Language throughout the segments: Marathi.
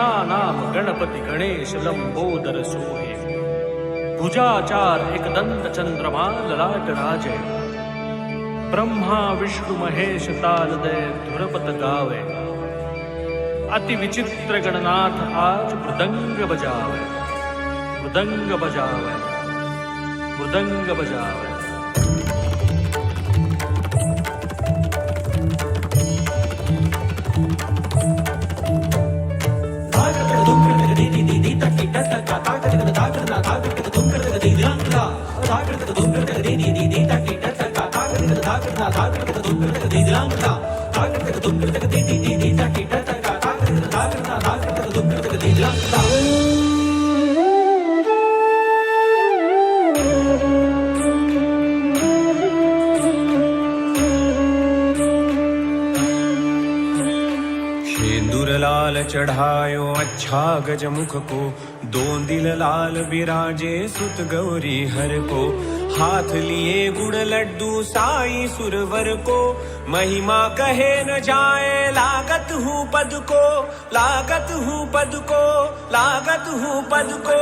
गणानाम गणपती गणेश लंबोदर सोहे भुजाचार एकदंत चंद्रमा ललाट राजे ब्रह्मा विष्णु महेश तालदय धुरपत गावे अति विचित्र गणनाथ आज मृदंग बजावे मृदंग बजावे मृदंग बजावे। शेंदूर लाल चढ़ायो अच्छा गजमुख को, दोन दिल लाल विराजे सुत गौरी हर को। हाथ लिए गुड़ लड्डू साई सुरवर को, महिमा कहे न जाए लागत हूँ पद को, लागत हूँ पद को, लागत हूँ पद को।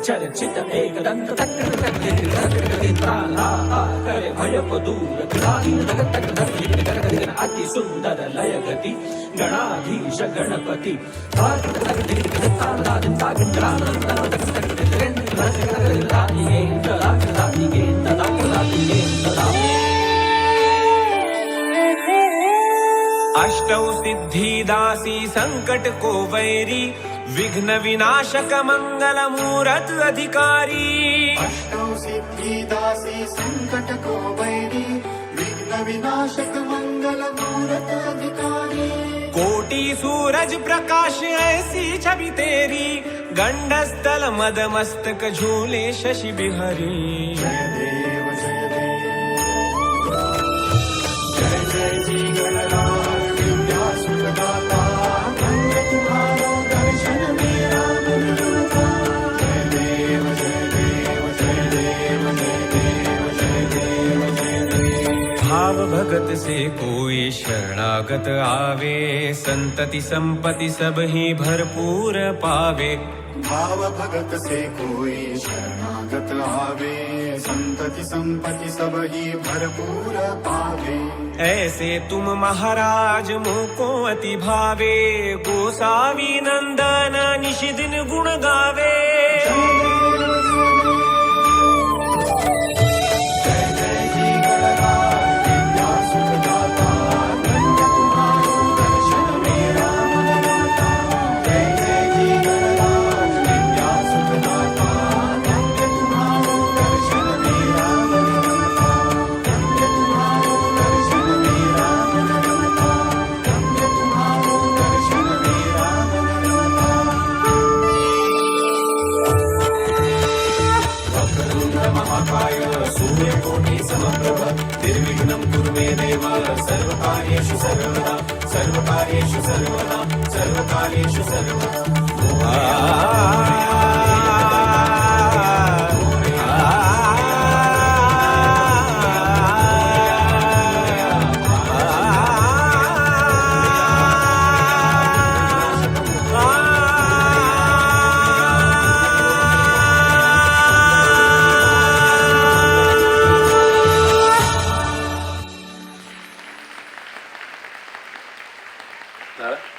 चर्चित एकदंत करे भय को दूर अति सुंदर लय गति गणाधीश गणपति अष्टौ सिद्धि दासी संकट को वैरी, विघ्न विनाशक मंगल मूरत अधिकारी। अष्टौ सिद्धि दासी संकट को वैरी, विघ्न विनाशक मंगल मूरत अधिकारी। कोटि सूरज प्रकाश ऐसी छवि तेरी, गंडस्थल मद मस्तक झूले शशि बिहारी। जय देव जय देव जय जय जी गणराज विद्या सुखदाता, धन्य तुम्हारो दर्शन मेरा मन रुका। जय देव जय देव जय देव जय देव जय देव जय देव। भाव भगत से कोई शरणागत आवे, संतति संपत्ति सब ही भरपूर पावे। भाव भगत से कोई शरणागत आवे, संतति संपत्ति सब ही भरपूर पावे। ऐसे तुम महाराज मुझको अति भावे, गोसावी नंदन निशि दिन गुण गावे। सूर्यकोटि समप्रभ निर्विघ्नं कुरु मे देव, सर्वकार्येषु सर्वदा सर्वकार्येषु सर्वदा सर्वकार्येषु सर्वदा। झालं?